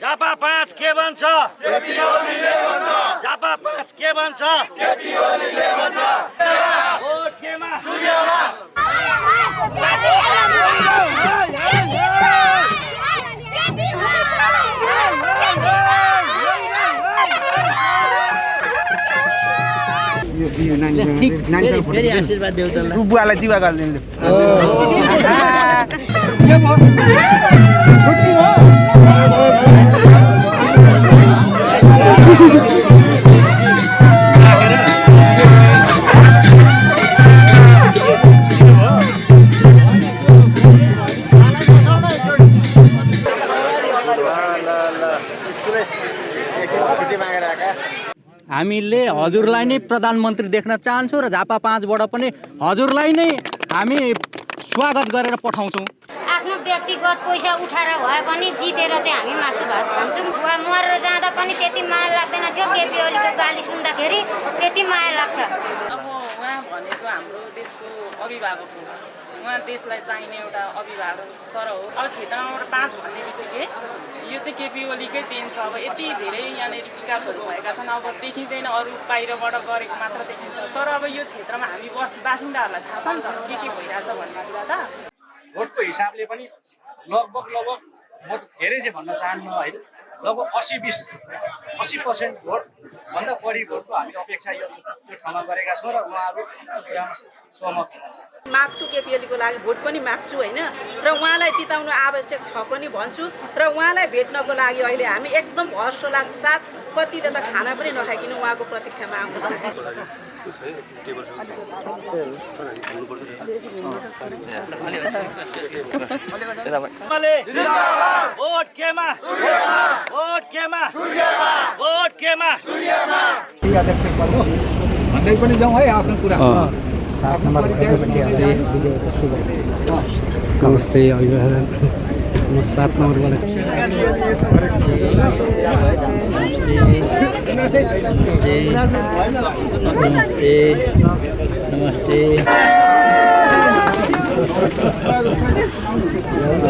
झापा 5 के भन्छ झापा 5 के भन्छ भोट केमा सूर्यमा फेरि आशीर्वाद देऊ त ल बुवालाई जिवा गरिदिनु हामीले हजुरलाई नै प्रधानमन्त्री देख्न चाहन्छौँ र झापा 5बाट पनि हजुरलाई नै हामी स्वागत गरेर पठाउँछौँ। आफ्नो व्यक्तिगत पैसा उठाएर भए पनि जितेर चाहिँ हामी मासु भात खान्छौँ। मरेर जाँदा पनि त्यति माया लाग्दैन थियो। केपी ओलीको गाली सुन्दाखेरि त्यति माया लाग्छ। अब उहाँ भनेको हाम्रो देशको अभिभावक हो। उहाँ देशलाई चाहिने एउटा अभिभावक सर हो। अब क्षेत्रमा 5 भन्ने बित्तिकै यो चाहिँ केपी ओलीकै देन छ। अब यति धेरै यहाँनिर विकासहरू भएका छन्। अब देखिँदैन, अरू बाहिरबाट गरेको मात्र देखिन्छ। तर अब यो क्षेत्रमा हामी बासिन्दाहरूलाई थाहा छ नि त के भइरहेछ भन्ने कुरा त। भोटको हिसाबले पनि लगभग म धेरै चाहिँ भन्न चाहन्न होइन, लगभग 80% भोटभन्दा बढी भोटको हामीले अपेक्षा यो ठाउँमा गरेका छौँ र उहाँहरू कुरामा सहमत हुनुहुन्छ। माग्छु केपी ओलीको लागि भोट पनि माग्छु होइन, र उहाँलाई जिताउनु आवश्यक छ पनि भन्छु। र उहाँलाई भेट्नको लागि अहिले हामी एकदम हर्षोल्लासका साथ कतिले त खाना पनि नखाइकन उहाँको प्रतीक्षामा आउनु भएको छ। भोट केमा भोट केमा भोट केमा भन्दै पनि जाउँ है आफ्नो कुरा। नमस्ते अभिवादन। म 7 नम्बरबाट नमस्ते।